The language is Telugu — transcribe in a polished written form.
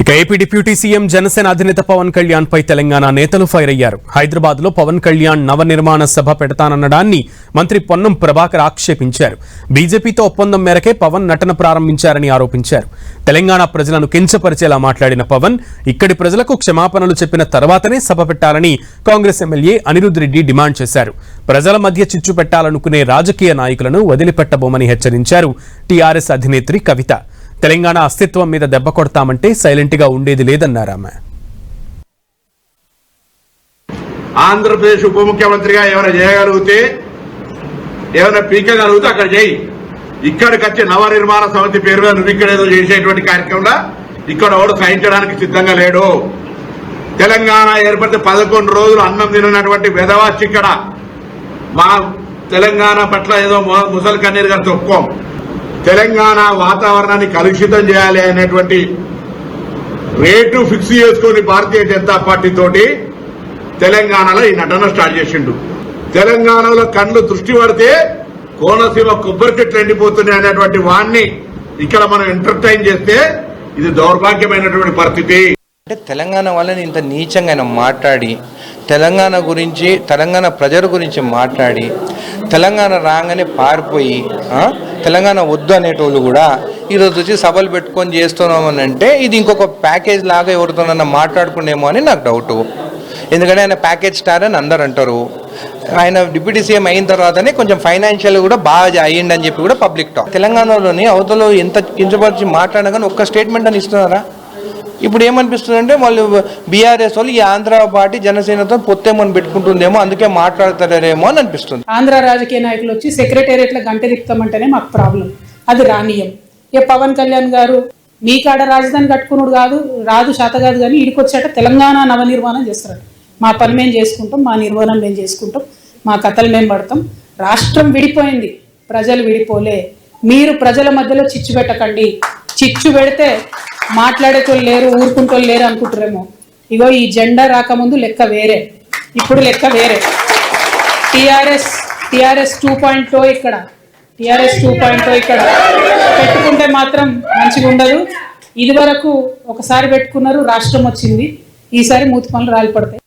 ఇక ఏపీ డిప్యూటీ సీఎం జనసేన అధినేత పవన్ కళ్యాణ్ పై తెలంగాణ నేతలు ఫైర్ అయ్యారు. హైదరాబాద్ లో పవన్ కళ్యాణ్ నవనిర్మాణ సభ పెడతానన్నడాన్ని మంత్రి పొన్నం ప్రభాకర్ ఆక్షేపించారు. బీజేపీతో ఒప్పందం మేరకే పవన్ నటన ప్రారంభించారని ఆరోపించారు. తెలంగాణ ప్రజలను కించపరిచేలా మాట్లాడిన పవన్ ఇక్కడి ప్రజలకు క్షమాపణలు చెప్పిన తర్వాతనే సభ పెట్టాలని కాంగ్రెస్ ఎమ్మెల్యే అనిరుద్ రెడ్డి డిమాండ్ చేశారు. ప్రజల మధ్య చిచ్చు పెట్టాలనుకునే రాజకీయ నాయకులను వదిలిపెట్టబోమని హెచ్చరించారు టీఆర్ఎస్ అధినేత్రి కవిత. తెలంగాణ అస్తిత్వం మీద దెబ్బ కొడతామంటే సైలెంట్ గా ఉండేది లేదన్నారు ఆమె. ఆంధ్రప్రదేశ్ ఉప ముఖ్యమంత్రిగా ఏమైనా చేయగలిగితే, ఏమైనా పీకగలిగితే అక్కడ చేయి. ఇక్కడికి వచ్చి నవ నిర్మాణ సమితి పేరు మీద నువ్వు ఇక్కడ ఏదో చేసేటువంటి కార్యక్రమంలో ఇక్కడ ఎవడు సహించడానికి సిద్ధంగా లేడు. తెలంగాణ ఏర్పడితే 11 రోజులు అన్నం తినటువంటి వెధవాచి ఇక్కడ మా తెలంగాణ పట్ల ఏదో ముసలి కన్నీరు గారు తొక్కుకోం. తెలంగాణ వాతావరణాన్ని కలుషితం చేయాలి అనేటువంటి రేటు ఫిక్స్ చేసుకుని భారతీయ జనతా పార్టీ తోటి తెలంగాణలో ఈ నటన స్టార్ట్ చేసిండు. తెలంగాణలో కళ్ళు దృష్టి పడితే కోనసీమ కొబ్బరి చెట్లు ఎండిపోతున్నాయి అనేటువంటి వాడిని ఇక్కడ మనం ఎంటర్టైన్ చేస్తే ఇది దౌర్భాగ్యమైనటువంటి పరిస్థితి. అంటే తెలంగాణ వాళ్ళని ఇంత నీచంగా ఆయన మాట్లాడి, తెలంగాణ గురించి, తెలంగాణ ప్రజల గురించి మాట్లాడి, తెలంగాణ రాగానే పారిపోయి తెలంగాణ వద్దు అనేటోళ్ళు కూడా ఈరోజు వచ్చి సభలు పెట్టుకొని చేస్తున్నామని అంటే ఇది ఇంకొక ప్యాకేజ్ లాగా ఎవరితోనన్నా మాట్లాడుకునేమో అని నాకు డౌటు. ఎందుకంటే ఆయన ప్యాకేజ్ స్టార్ అని అందరు అంటారు. ఆయన డిప్యూటీ సీఎం అయిన తర్వాతనే కొంచెం ఫైనాన్షియల్ కూడా బాగా అయ్యిండని చెప్పి కూడా పబ్లిక్ టాక్. తెలంగాణలోని అవతలో ఎంత కించపరిచి మాట్లాడినా కానీ ఒక్క స్టేట్మెంట్ అని ఇస్తున్నారా? ఇప్పుడు ఏమనిపిస్తుంది అంటే వాళ్ళు బీఆర్ఎస్ వాళ్ళు ఈ ఆంధ్ర పార్టీ జనసేనతో పొత్తేమని పెట్టుకుంటుందేమో, అందుకే మాట్లాడతారేమో అని అనిపిస్తుంది. ఆంధ్ర రాజకీయ నాయకులు వచ్చి సెక్రటేరియట్ల గంట తిప్పుతామంటేనే మాకు ప్రాబ్లం. అది రానియం. పవన్ కళ్యాణ్ గారు మీ కాడ రాజధాని కట్టుకున్నాడు రాదు శాత కాదు, కానీ ఇడికొచ్చాట తెలంగాణ నవనిర్మాణం చేస్తారట. మా పని మేము చేసుకుంటాం, మా నిర్మాణం మేము చేసుకుంటాం, మా కథలు మేము పడతాం. రాష్ట్రం విడిపోయింది, ప్రజలు విడిపోలే. మీరు ప్రజల మధ్యలో చిచ్చు పెట్టకండి. చిచ్చు పెడితే మాట్లాడేటోళ్ళు లేరు, ఊరుకుంటోళ్ళు లేరు అనుకుంటారేమో. ఇగో ఈ జెండా రాకముందు లెక్క వేరే, ఇప్పుడు లెక్క వేరే. టీఆర్ఎస్ 2.0 ఇక్కడ, టీఆర్ఎస్ 2.0 ఇక్కడ పెట్టుకుంటే మాత్రం మంచిగా ఉండదు. ఇది వరకు ఒకసారి పెట్టుకున్నారు, రాష్ట్రం వచ్చింది. ఈసారి మూతి పనులు రాలిపడతాయి.